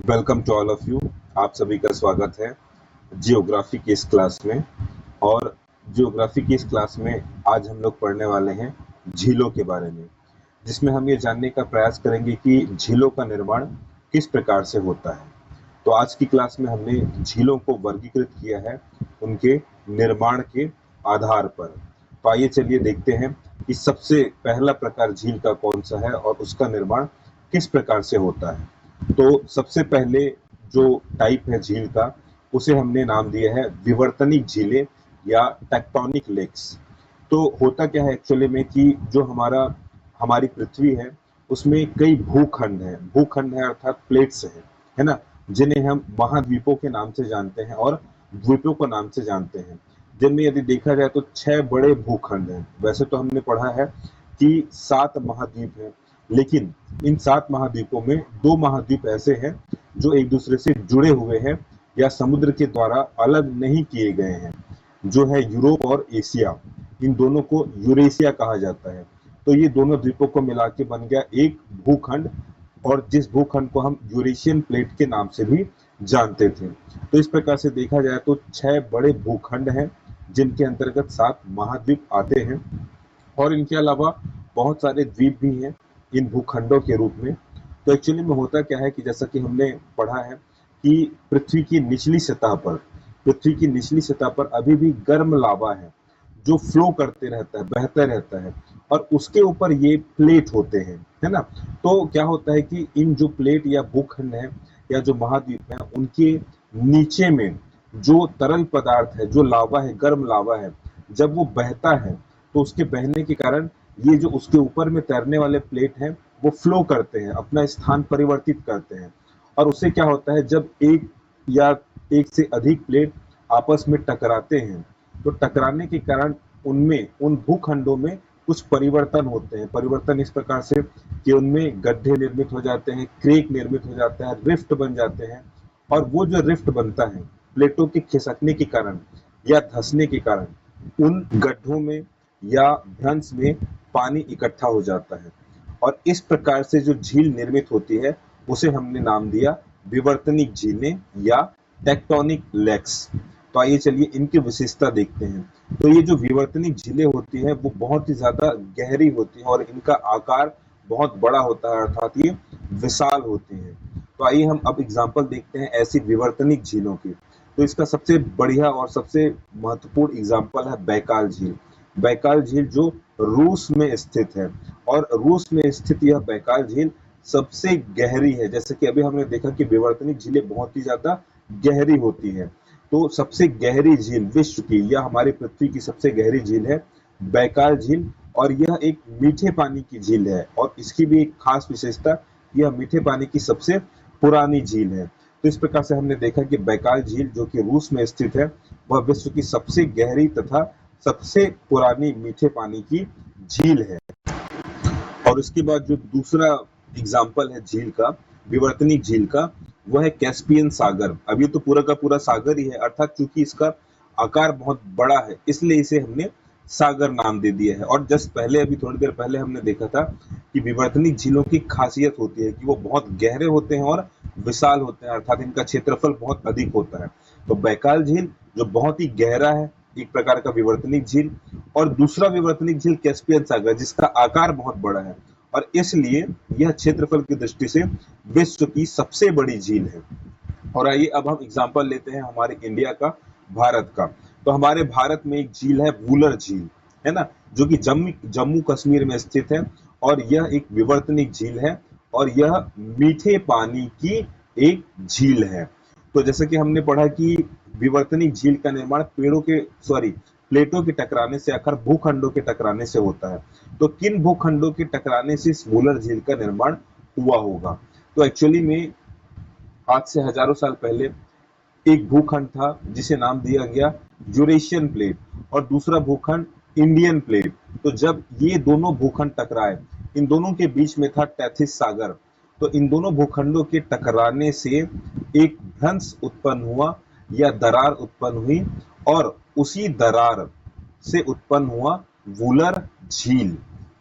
Welcome to all of you. आप सभी का स्वागत है जियोग्राफी की इस क्लास में। और जियोग्राफी की इस क्लास में आज हम लोग पढ़ने वाले हैं झीलों के बारे में, जिसमें हम ये जानने का प्रयास करेंगे कि झीलों का निर्माण किस प्रकार से होता है। तो आज की क्लास में हमने झीलों को वर्गीकृत किया है उनके निर्माण के आधार पर। तो आइए चलिए देखते हैं कि सबसे पहला प्रकार झील का कौन सा है और उसका निर्माण किस प्रकार से होता है। तो सबसे पहले जो टाइप है झील का, उसे हमने नाम दिया है विवर्तनिक झीलें या टेक्टोनिक लेक्स। तो होता क्या है एक्चुअली में कि जो हमारी पृथ्वी है उसमें कई भूखंड है अर्थात प्लेट्स है ना, जिन्हें हम महाद्वीपों के नाम से जानते हैं और द्वीपों के नाम से जानते हैं। जिनमें यदि देखा जाए तो 6 बड़े भूखंड हैं। वैसे तो हमने पढ़ा है कि 7 महाद्वीप हैं, लेकिन इन 7 महाद्वीपों में 2 महाद्वीप ऐसे हैं जो एक दूसरे से जुड़े हुए हैं या समुद्र के द्वारा अलग नहीं किए गए हैं, जो है यूरोप और एशिया। इन दोनों को यूरेशिया कहा जाता है। तो ये दोनों द्वीपों को मिला के बन गया एक भूखंड, और जिस भूखंड को हम यूरेशियन प्लेट के नाम से भी जानते थे। तो इस प्रकार से देखा जाए तो 6 बड़े भूखंड हैं जिनके अंतर्गत 7 महाद्वीप आते हैं, और इनके अलावा बहुत सारे द्वीप भी हैं इन भूखंडों के रूप में। तो एक्चुअली में होता क्या है कि जैसा कि हमने पढ़ा है कि पृथ्वी की निचली सतह पर अभी भी गर्म लावा है जो फ्लो करते रहता है, बहते रहता है, और उसके ऊपर ये प्लेट होते हैं, है ना। तो क्या होता है कि इन जो प्लेट या भूखंड है या जो महाद्वीप है, उनके नीचे में जो तरल पदार्थ है, जो लावा है, गर्म लावा है, जब वो बहता है तो उसके बहने के कारण ये जो उसके ऊपर में तैरने वाले प्लेट हैं वो फ्लो करते हैं, अपना स्थान परिवर्तित करते हैं। और उससे क्या होता है, जब एक से अधिक प्लेट आपस में टकराते हैं तो टकराने के कारण उन भूखंडों में कुछ परिवर्तन होते हैं। परिवर्तन इस प्रकार से कि उनमें गड्ढे निर्मित हो जाते हैं, क्रेक निर्मित हो जाता है, रिफ्ट बन जाते हैं। और वो जो रिफ्ट बनता है प्लेटों के खिसकने के कारण या धंसने के कारण, उन गड्ढों में या भ्रंश में पानी इकट्ठा हो जाता है, और इस प्रकार से जो झील निर्मित होती है उसे हमने नाम दिया विवर्तनिक झीलें या टेक्टोनिक लेक्स। तो आइए चलिए इनकी विशेषता देखते हैं। तो ये जो विवर्तनिक झीलें होती हैं वो बहुत ही ज्यादा गहरी होती हैं और इनका आकार बहुत बड़ा होता है, अर्थात ये विशाल होती हैं। तो आइए हम अब एग्जाम्पल देखते हैं ऐसी विवर्तनिक झीलों की। तो इसका सबसे बढ़िया और सबसे महत्वपूर्ण एग्जाम्पल है बैकाल झील। बैकाल झील जो रूस में स्थित है, और रूस में स्थित यह बैकाल झील सबसे गहरी है। जैसे कि अभी हमने देखा कि विवर्तनिक झीलें बहुत ही ज्यादा गहरी होती है, तो सबसे गहरी झील विश्व की या हमारी पृथ्वी की सबसे गहरी झील है बैकाल झील। और यह एक मीठे पानी की झील है, और इसकी भी एक खास विशेषता, यह मीठे पानी की सबसे पुरानी झील है। तो इस प्रकार से हमने देखा कि बैकाल झील जो कि रूस में स्थित है, वह विश्व की सबसे गहरी तथा सबसे पुरानी मीठे पानी की झील है। और उसके बाद जो दूसरा एग्जाम्पल है झील का, विवर्तनिक झील का, वह है कैस्पियन सागर। अब ये तो पूरा का पूरा सागर ही है, अर्थात चूंकि इसका आकार बहुत बड़ा है इसलिए इसे हमने सागर नाम दे दिया है। और जस्ट पहले, अभी थोड़ी देर पहले हमने देखा था कि विवर्तनिक झीलों की खासियत होती है कि वो बहुत गहरे होते हैं और विशाल होते हैं, अर्थात इनका क्षेत्रफल बहुत अधिक होता है। तो बैकाल झील जो बहुत ही गहरा है, एक प्रकार का विवर्तनिक झील, और दूसरा विवर्तनिक झील कैस्पियन सागर जिसका आकार बहुत बड़ा है, और इसलिए यह क्षेत्रफल की दृष्टि से विश्व की सबसे बड़ी झील है। और आइए अब हम एग्जांपल लेते हैं हमारे इंडिया का, भारत का। तो हमारे भारत में एक झील है वूलर झील, है ना, जो कि जम्मू कश्मीर में स्थित है, और यह एक विवर्तनिक झील है, और यह मीठे पानी की एक झील है। तो जैसे कि हमने पढ़ा कि विवर्तनिक झील का निर्माण प्लेटों के टकराने से, आकर भूखंडों के टकराने से होता है। तो किन भूखंडों के टकराने से इस वूलर झील का निर्माण हुआ होगा? तो एक्चुअली में आज से हजारों साल पहले एक भूखंड था जिसे नाम दिया गया यूरेशियन प्लेट, और दूसरा भूखंड इंडियन प्लेट। तो जब ये दोनों भूखंड टकराए, इन दोनों के बीच में था टेथिस सागर। तो इन दोनों भूखंडों के टकराने से एक भ्रंश उत्पन्न हुआ या दरार उत्पन्न हुई, और उसी दरार से उत्पन्न हुआ वूलर झील।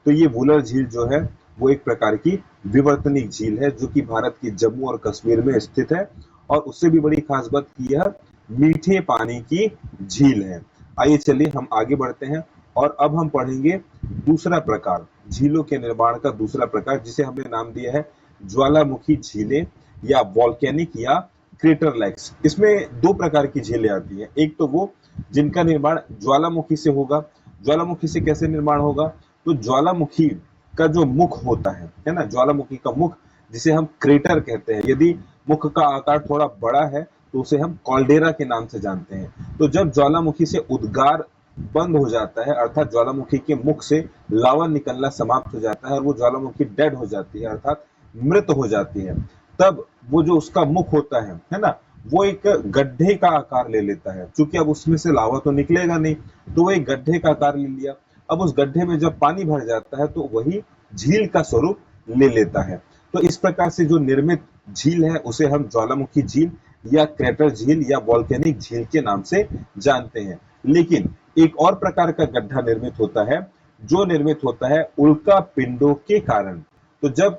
तो ये वूलर झील जो है वो एक प्रकार की विवर्तनिक झील है जो कि भारत के जम्मू और कश्मीर में स्थित है, और उससे भी बड़ी खास बात की यह मीठे पानी की झील है। आइए चलिए हम आगे बढ़ते हैं, और अब हम पढ़ेंगे दूसरा प्रकार, झीलों के निर्माण का दूसरा प्रकार, जिसे हमने नाम दिया है ज्वालामुखी झीलें या वॉल्केनिक या क्रेटर लेक्स। इसमें दो प्रकार की झीलें आती हैं। एक तो वो जिनका निर्माण ज्वालामुखी से होगा। ज्वालामुखी से कैसे निर्माण होगा? तो ज्वालामुखी का जो मुख होता है ना, ज्वालामुखी का मुख जिसे हम क्रेटर कहते हैं, यदि मुख का आकार थोड़ा बड़ा है तो उसे हम कॉल्डेरा के नाम से जानते हैं। तो जब ज्वालामुखी से उद्गार बंद हो जाता है, अर्थात ज्वालामुखी के मुख से लावा निकलना समाप्त हो जाता है और वो ज्वालामुखी डेड हो जाती है, अर्थात मृत हो जाती है, तब वो जो उसका मुख होता है ना, वो एक गड्ढे का आकार ले लेता है। क्योंकि अब उसमें से लावा तो निकलेगा नहीं, तो वो एक गड्ढे का आकार ले लिया। अब उस गड्ढे में जब पानी भर जाता है तो वही झील का स्वरूप ले लेता है। तो इस प्रकार से जो निर्मित झील है उसे हम ज्वालामुखी झील या क्रेटर झील या वॉल्केनिक झील के नाम से जानते हैं। लेकिन एक और प्रकार का गड्ढा निर्मित होता है, जो निर्मित होता है उल्का पिंडों के कारण। तो जब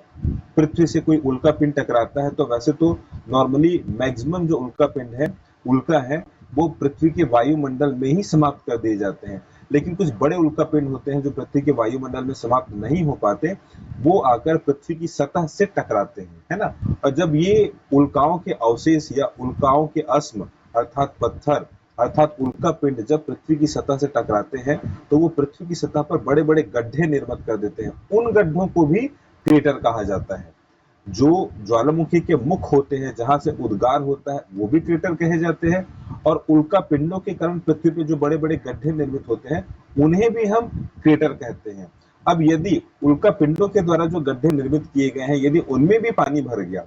पृथ्वी से कोई उल्का पिंड टकराता है, तो वैसे तो नॉर्मली मैक्सिमम जो उल्का पिंड है, उल्का है, वो पृथ्वी के वायुमंडल में ही समाप्त कर दिए जाते हैं। लेकिन कुछ बड़े उल्का पिंड होते हैं जो पृथ्वी के वायुमंडल में समाप्त नहीं हो पाते, वो आकर पृथ्वी की सतह से टकराते हैं, है ना। और जब ये उल्काओं के अवशेष या उल्काओं के अस्म अर्थात पत्थर अर्थात उल्का पिंड जब पृथ्वी की सतह से टकराते हैं, तो वो पृथ्वी की सतह पर बड़े बड़े गड्ढे निर्मित कर देते हैं। उन गड्ढों को भी क्रेटर कहा जाता है। जो ज्वालामुखी के मुख होते हैं, जहां से उद्गार होता है, वो भी क्रेटर कहे जाते हैं। और उल्का पिंडों के कारण पृथ्वी पे जो बड़े बड़े गड्ढे निर्मित होते हैं, उन्हें भी हम क्रेटर कहते हैं। अब यदि उल्का पिंडों के द्वारा जो गड्ढे निर्मित किए गए हैं, यदि उनमें भी पानी भर गया,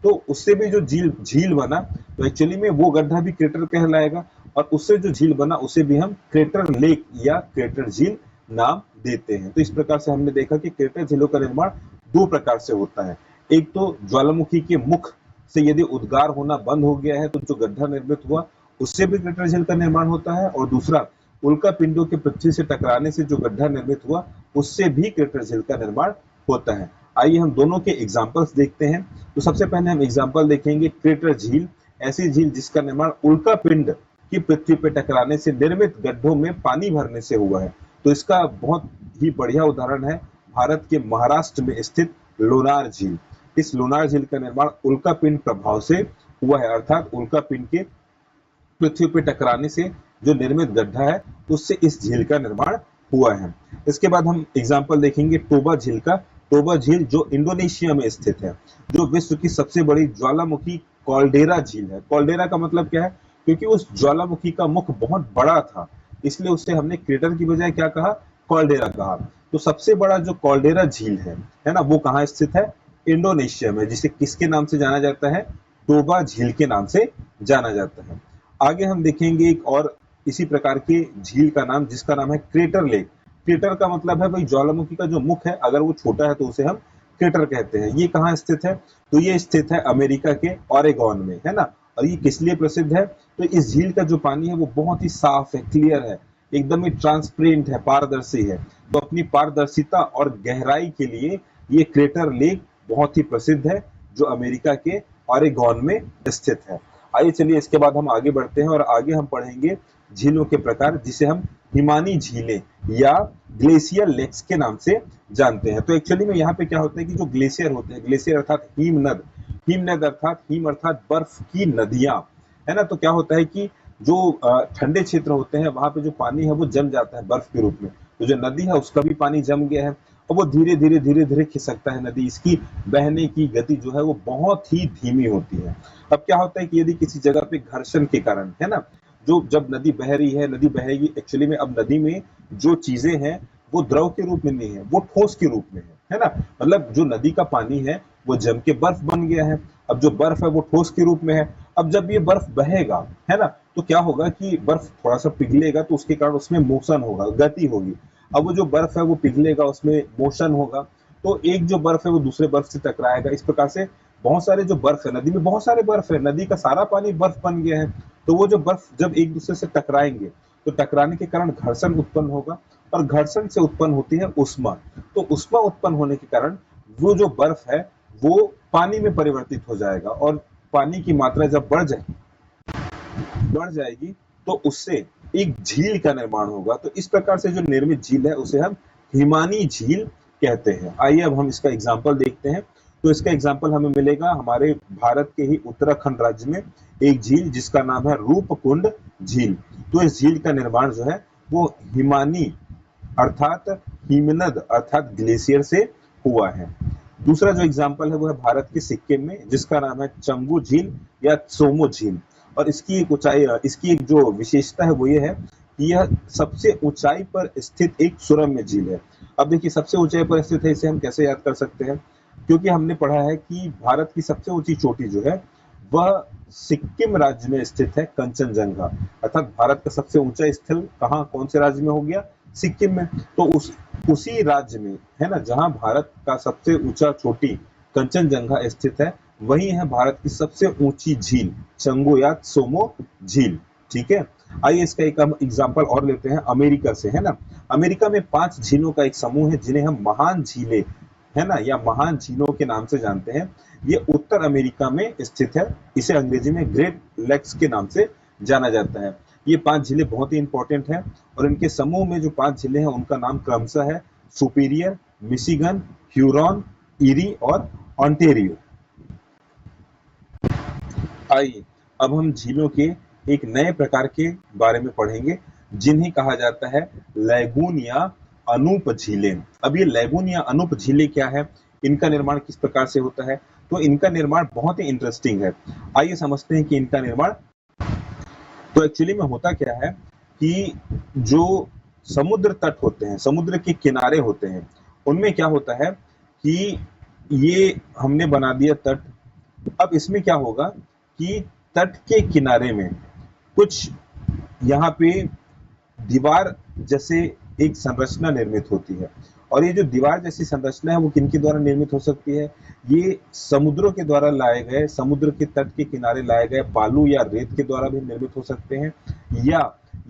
तो उससे भी जो झील झील बना, तो एक्चुअली में वो गड्ढा भी क्रेटर कहलाएगा। और उससे जो झील बना उसे भी हम क्रेटर लेक या क्रेटर झील नाम देते हैं। तो इस प्रकार से हमने देखा कि क्रेटर झीलों का निर्माण दो प्रकार से होता है। एक तो ज्वालामुखी के मुख से यदि उद्गार होना बंद हो गया है, तो जो गड्ढा निर्मित हुआ उससे भी क्रेटर झील का निर्माण होता है। और दूसरा, उल्का पिंडों के पृथ्वी से टकराने से जो गड्ढा निर्मित हुआ, उससे भी क्रेटर झील का निर्माण होता है। आइए हम दोनों के एग्जाम्पल्स देखते हैं। तो सबसे पहले हम एग्जाम्पल देखेंगे क्रेटर झील, ऐसी झील जिसका निर्माण उल्का पिंड की पृथ्वी पे टकराने से निर्मित गड्ढों में पानी भरने से हुआ है। तो इसका बहुत ही बढ़िया उदाहरण है भारत के महाराष्ट्र में स्थित लोनार झील। इस लोनार झील का निर्माण उल्का पिंड प्रभाव से हुआ है, अर्थात उल्का पिंड के पृथ्वी पे टकराने से जो निर्मित गड्ढा है, उससे इस झील का निर्माण हुआ है। इसके बाद हम एग्जाम्पल देखेंगे टोबा झील का। टोबा झील जो इंडोनेशिया में स्थित है, जो विश्व की सबसे बड़ी ज्वालामुखी कॉल्डेरा झील है। कॉल्डेरा का मतलब क्या है? क्योंकि उस ज्वालामुखी का मुख बहुत बड़ा था, इसलिए उससे हमने क्रेटर की बजाय क्या कहा? कॉल्डेरा कहा। तो सबसे बड़ा जो कॉल्डेरा झील है ना, वो कहाँ स्थित है? इंडोनेशिया में, जिसे किसके नाम से जाना जाता है? टोबा झील के नाम से जाना जाता है। आगे हम देखेंगे एक और इसी प्रकार की झील का नाम, जिसका नाम है क्रेटर लेक। क्रेटर का मतलब है भाई ज्वालामुखी का जो मुख है, अगर वो छोटा है तो उसे हम क्रेटर कहते हैं। ये कहाँ स्थित है? तो ये स्थित है अमेरिका के ओरेगॉन में, है ना। और ये किस लिए प्रसिद्ध है? तो इस झील का जो पानी है वो बहुत ही साफ है, क्लियर है, एकदम ही ट्रांसपेरेंट है, पारदर्शी है। तो अपनी पारदर्शिता और गहराई के लिए ये क्रेटर लेक बहुत ही प्रसिद्ध है, जो अमेरिका के ओरेगॉन में स्थित है। आइए चलिए इसके बाद हम आगे बढ़ते हैं और आगे हम पढ़ेंगे झीलों के प्रकार, जिसे हम हिमानी झीलें या ग्लेशियर लेक्स के नाम से जानते हैं। तो एक्चुअली में यहाँ पे क्या होता है कि जो ग्लेशियर होते हैं, ग्लेशियर अर्थात हिमनद, हिमनद अर्थात हिम अर्थात बर्फ की नदियां, है ना। तो क्या होता है कि जो ठंडे क्षेत्र होते हैं, वहां पे जो पानी है वो जम जाता है बर्फ के रूप में। तो जो नदी है उसका भी पानी जम गया है, और वो धीरे धीरे खिसकता है नदी। इसकी बहने की गति जो है वो बहुत ही धीमी होती है। अब क्या होता है कि यदि किसी जगह पे घर्षण के कारण, है ना, जो जब नदी बह रही है, नदी बहेगी, एक्चुअली में अब नदी में जो चीजें हैं वो द्रव के रूप में नहीं है, वो ठोस के रूप में है ना। मतलब जो नदी का पानी है वो जम के बर्फ बन गया है। अब जो बर्फ है वो ठोस के रूप में है। अब जब ये बर्फ बहेगा, है ना, तो क्या होगा कि बर्फ थोड़ा सा पिघलेगा, तो उसके कारण उसमें मोशन होगा, गति होगी। अब वो जो बर्फ है वो पिघलेगा, उसमें मोशन होगा, तो एक जो बर्फ है वो दूसरे बर्फ से टकराएगा। इस प्रकार से बहुत सारे जो बर्फ है, नदी में बहुत सारे बर्फ है, नदी का सारा पानी बर्फ बन गया है। तो वो जो बर्फ जब एक दूसरे से टकराएंगे, तो टकराने के कारण घर्षण उत्पन्न होगा, और घर्षण से उत्पन्न होती है उष्मा। तो उष्मा उत्पन्न होने के कारण वो जो बर्फ है वो पानी में परिवर्तित हो जाएगा, और पानी की मात्रा जब बढ़ जाएगी तो उससे एक झील का निर्माण होगा। तो इस प्रकार से जो निर्मित झील है उसे हम हिमानी झील कहते हैं। आइए अब हम इसका एग्जाम्पल देखते हैं। तो इसका एग्जाम्पल हमें मिलेगा हमारे भारत के ही उत्तराखंड राज्य में एक झील जिसका नाम है रूपकुंड झील। तो इस झील का निर्माण जो है वो हिमानी अर्थात हिमनद अर्थात ग्लेशियर से हुआ है। दूसरा जो एग्जाम्पल है वो है भारत के सिक्किम में, जिसका नाम है चंगू झील या त्सोमो झील। और इसकी एक जो विशेषता है वो ये है कि यह सबसे ऊंचाई पर स्थित एक सुरम्य झील है। अब देखिए, सबसे ऊंचाई पर स्थित है, इसे हम कैसे याद कर सकते हैं? क्योंकि हमने पढ़ा है कि भारत की सबसे ऊंची चोटी जो है वह सिक्किम राज्य में स्थित है, कंचनजंगा। अर्थात भारत का सबसे ऊंचा स्थल कहाँ, कौन से राज्य में हो गया? सिक्किम में। तो उसी राज्य में है ना, जहां भारत का सबसे ऊंचा चोटी कंचनजंगा स्थित है, वही है भारत की सबसे ऊंची झील चंगू या त्सोमो झील। ठीक है, आइए इसका एक हम एग्जाम्पल और लेते हैं अमेरिका से, है ना। अमेरिका में 5 झीलों का एक समूह है जिन्हें हम महान झीलें, है ना, या महान झीलों के नाम से जानते हैं। ये उत्तर अमेरिका में स्थित है। इसे अंग्रेजी में ग्रेट लेक्स के नाम से जाना जाता है। ये 5 झीलें बहुत ही इंपॉर्टेंट हैं, और इनके समूह में जो 5 झीलें हैं उनका नाम क्रमशः है सुपीरियर, मिशिगन, ह्यूरॉन, ईरी और ऑन्टेरियो। आइए अब हम झीलों के एक नए प्रकार के बारे में पढ़ेंगे जिन्हें कहा जाता है लैगून या अनूप झीलें। अब ये लैगून या अनूप झीलें क्या है, इनका निर्माण किस प्रकार से होता है? तो इनका निर्माण बहुत ही इंटरेस्टिंग है। आइए समझते हैं कि इनका निर्माण तो एक्चुअली में होता क्या है कि जो समुद्र तट होते हैं, समुद्र के किनारे होते हैं, उनमें क्या होता है कि ये हमने बना दिया तट। अब इसमें क्या होगा कि तट के किनारे में कुछ यहाँ पे दीवार जैसे एक संरचना निर्मित होती है, और ये जो दीवार जैसी संरचना है वो किनके द्वारा निर्मित हो सकती है? ये समुद्रों के द्वारा लाए गए, समुद्र के तट के किनारे लाए गए बालू या रेत के द्वारा भी निर्मित हो सकते हैं, या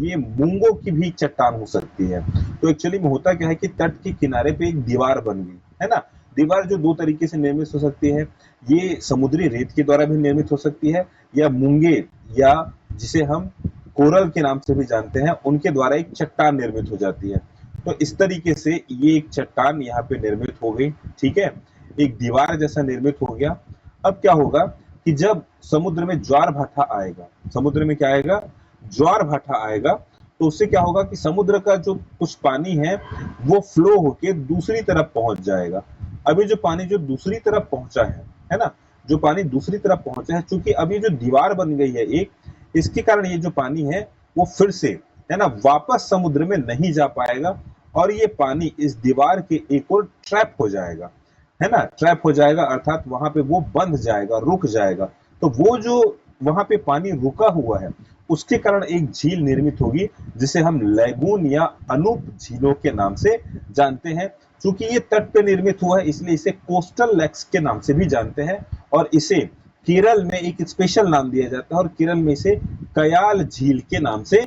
ये मूंगों की भी चट्टान हो सकती है। तो एक्चुअली में होता क्या है कि तट के किनारे पे एक दीवार बन गई, है ना। दीवार जो 2 तरीके से निर्मित हो सकती है, ये समुद्री रेत के द्वारा भी निर्मित हो सकती है, या मूंगे या जिसे हम कोरल के नाम से भी जानते हैं, उनके द्वारा एक चट्टान निर्मित हो जाती है। तो इस तरीके से ये एक चट्टान यहाँ पे निर्मित हो गई। ठीक है, एक दीवार जैसा निर्मित हो गया। अब क्या होगा कि जब समुद्र में ज्वार भाटा आएगा, समुद्र में क्या आएगा? ज्वार भाटा आएगा, तो उससे क्या होगा कि समुद्र का जो कुछ पानी है वो फ्लो होके दूसरी तरफ पहुंच जाएगा। अभी जो पानी जो दूसरी तरफ पहुंचा है ना, जो पानी दूसरी तरफ पहुंचा है, चूंकि अभी जो दीवार बन गई है एक, इसके कारण ये जो पानी है वो फिर से, है ना, वापस समुद्र में नहीं जा पाएगा, और ये पानी इस दीवार के एक और ट्रैप हो जाएगा, है ना, ट्रैप हो जाएगा, अर्थात वहां पे वो बंध जाएगा, रुक जाएगा। तो वो जो वहां पे पानी रुका हुआ है उसके कारण एक झील निर्मित होगी जिसे हम लैगून या अनूप झीलों के नाम से जानते हैं। चूंकि ये तट पे निर्मित हुआ है इसलिए इसे कोस्टल लेक्स के नाम से भी जानते हैं, और इसे केरल में एक स्पेशल नाम दिया जाता है, और केरल में इसे कयाल झील के नाम से।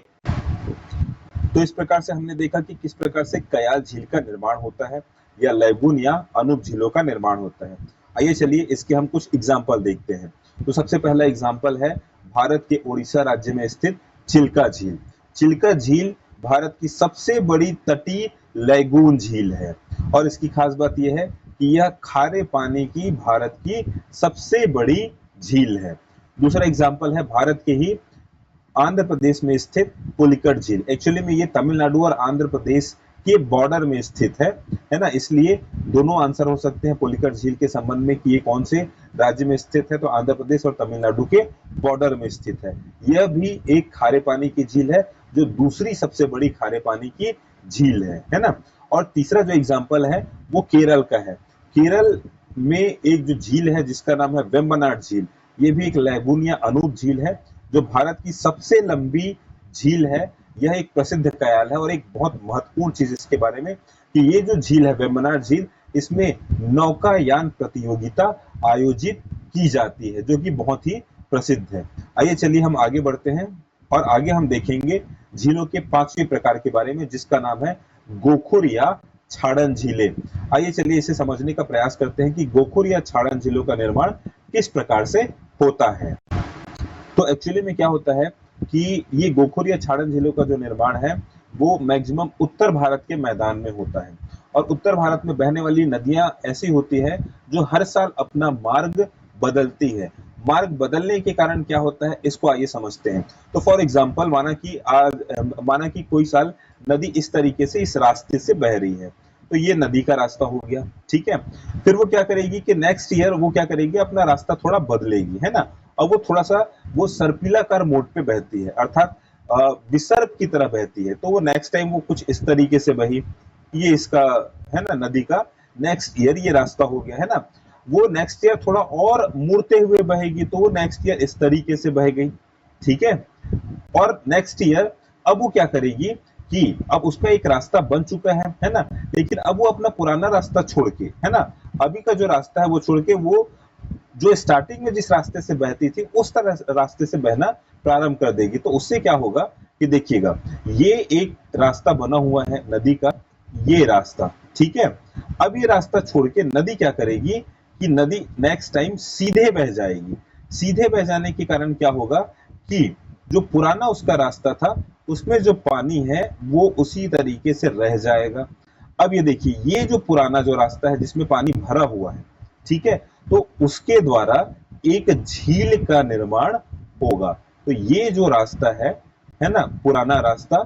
तो इस प्रकार से हमने देखा कि किस प्रकार से कयाल झील का निर्माण होता है, या लैगून या अनूप झीलों का निर्माण होता है। आइए चलिए इसके हम कुछ एग्जाम्पल देखते हैं। तो सबसे पहला एग्जाम्पल है भारत के उड़ीसा राज्य में स्थित चिल्का झील। चिल्का झील भारत की सबसे बड़ी तटीय लैगून झील है, और इसकी खास बात यह है कि यह खारे पानी की भारत की सबसे बड़ी झील है। दूसरा एग्जाम्पल है भारत के ही आंध्र प्रदेश में स्थित पुलिकट झील। एक्चुअली में ये तमिलनाडु और आंध्र प्रदेश के बॉर्डर में स्थित है ना, इसलिए दोनों आंसर हो सकते हैं पुलिकट झील के संबंध में कि ये कौन से राज्य में स्थित है। तो आंध्र प्रदेश और तमिलनाडु के बॉर्डर में स्थित है। यह भी एक खारे पानी की झील है, जो दूसरी सबसे बड़ी खारे पानी की झील है ना। और तीसरा जो एग्जाम्पल है वो केरल का है। केरल में एक जो झील है जिसका नाम है वेम्बनाड झील, ये भी एक लैगून या अनूप झील है, जो भारत की सबसे लंबी झील है। यह एक प्रसिद्ध कयाल है, और एक बहुत महत्वपूर्ण चीज इसके बारे में कि ये जो झील है वेम्बनाड झील, इसमें नौकायान प्रतियोगिता आयोजित की जाती है, जो कि बहुत ही प्रसिद्ध है। आइए चलिए हम आगे बढ़ते हैं, और आगे हम देखेंगे झीलों के 5वें प्रकार के बारे में, जिसका नाम है गोखुर या छाड़न झीलें। आइए चलिए इसे समझने का प्रयास करते हैं कि गोखुर या छाड़न झीलों का निर्माण किस प्रकार से होता है। तो एक्चुअली में क्या होता है कि ये गोखुर या छाड़न झीलों का जो निर्माण है वो मैक्सिमम उत्तर भारत के मैदान में होता है, और उत्तर भारत में बहने वाली नदियां ऐसी होती है जो हर साल अपना मार्ग बदलती है। मार्ग बदलने के कारण क्या होता है, इसको आइए समझते हैं। तो फॉर एग्जाम्पल माना कि कोई साल नदी इस तरीके से इस रास्ते से बह रही है, तो ये नदी का रास्ता हो गया, ठीक है। फिर वो क्या करेगी कि नेक्स्ट ईयर वो क्या करेगी, अपना रास्ता थोड़ा बदलेगी, है ना। अब वो थोड़ा सा वो सर्पिलाकार मोड पे बहती है, अर्थात विसर्प की तरह बहती है। तो वो नेक्स्ट टाइम वो कुछ इस तरीके से बही, ये इसका है ना नदी का नेक्स्ट ईयर ये रास्ता हो गया, है ना। वो नेक्स्ट ईयर थोड़ा और मुड़ते हुए बहेगी, तो वो नेक्स्ट ईयर इस तरीके से बह गई, ठीक है। और नेक्स्ट ईयर अब वो क्या करेगी कि अब उसका एक रास्ता बन चुका है ना, लेकिन अब वो अपना पुराना रास्ता छोड़ के, है ना, अभी का जो रास्ता है वो छोड़ के वो जो स्टार्टिंग में जिस रास्ते से बहती थी उस तरह रास्ते से बहना प्रारंभ कर देगी। तो उससे क्या होगा कि देखिएगा, ये एक रास्ता बना हुआ है नदी का, ये रास्ता, ठीक है। अब ये रास्ता छोड़ के नदी क्या करेगी कि नदी नेक्स्ट टाइम सीधे बह जाएगी। सीधे बह जाने के कारण क्या होगा कि जो पुराना उसका रास्ता था उसमें जो पानी है वो उसी तरीके से रह जाएगा। अब ये देखिए, ये जो पुराना जो रास्ता है जिसमें पानी भरा हुआ है, ठीक है, तो उसके द्वारा एक झील का निर्माण होगा। तो ये जो रास्ता है ना, पुराना रास्ता,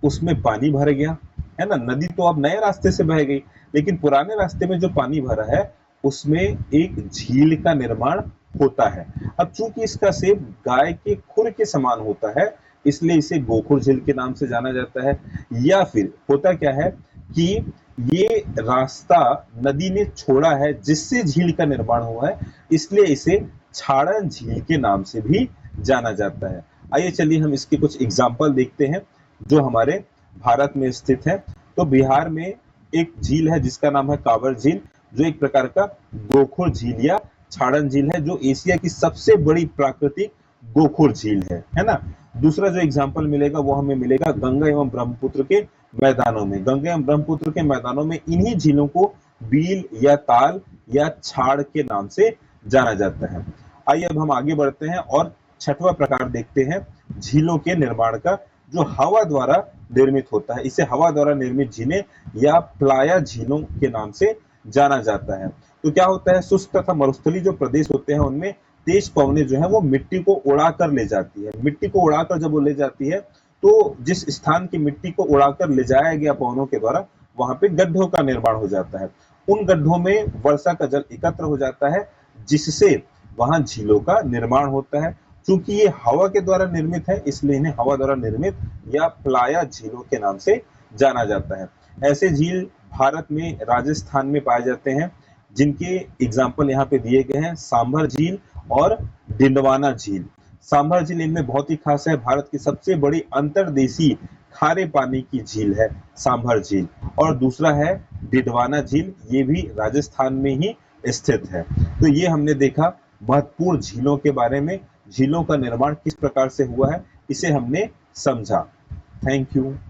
उसमें पानी भर गया, है ना। नदी तो अब नए रास्ते से बह गई, लेकिन पुराने रास्ते में जो पानी भरा है उसमें एक झील का निर्माण होता है। अब चूंकि इसका शेप गाय के खुर के समान होता है, इसलिए इसे गोखुर झील के नाम से जाना जाता है। या फिर होता क्या है कि ये रास्ता नदी ने छोड़ा है जिससे झील का निर्माण हुआ है, इसलिए इसे छाड़न झील के नाम से भी जाना जाता है। आइए चलिए हम इसके कुछ एग्जाम्पल देखते हैं जो हमारे भारत में स्थित है। तो बिहार में एक झील है जिसका नाम है कांवर झील, जो एक प्रकार का गोखुर झील या छाड़न झील है, जो एशिया की सबसे बड़ी प्राकृतिक गोखुर झील है ना। दूसरा जो एग्जाम्पल मिलेगा वो हमें मिलेगा गंगा एवं ब्रह्मपुत्र के मैदानों में। गंगा एवं ब्रह्मपुत्र के मैदानों में इन्हीं झीलों को बील या ताल या छाड़ के नाम से जाना जाता है। आइए अब हम आगे बढ़ते हैं और छठवां प्रकार देखते हैं झीलों के निर्माण का, जो हवा द्वारा निर्मित होता है। इसे हवा द्वारा निर्मित झीलें या प्लाया झीलों के नाम से जाना जाता है। तो क्या होता है, शुष्क तथा मरुस्थलीय जो प्रदेश होते हैं उनमें तेज पवनें जो है वो मिट्टी को उड़ाकर ले जाती है। मिट्टी को उड़ाकर जब वो ले जाती है तो जिस स्थान की मिट्टी को उड़ाकर ले जाया गया पवनों के द्वारा, वहां पे गड्ढों का निर्माण हो जाता है। उन गड्ढों में वर्षा का जल एकत्र हो जाता है, जिससे वहां झीलों का निर्माण होता है। चूंकि ये हवा के द्वारा निर्मित है, इसलिए इन्हें हवा द्वारा निर्मित या प्लाया झीलों के नाम से जाना जाता है। ऐसे झील भारत में राजस्थान में पाए जाते हैं, जिनके एग्जाम्पल यहाँ पे दिए गए हैं, सांभर झील और डिंडवाना झील। सांभर झील इनमें बहुत ही खास है, भारत की सबसे बड़ी अंतर्देशीय खारे पानी की झील है सांभर झील। और दूसरा है डिडवाना झील, ये भी राजस्थान में ही स्थित है। तो ये हमने देखा महत्वपूर्ण झीलों के बारे में, झीलों का निर्माण किस प्रकार से हुआ है, इसे हमने समझा। Thank you.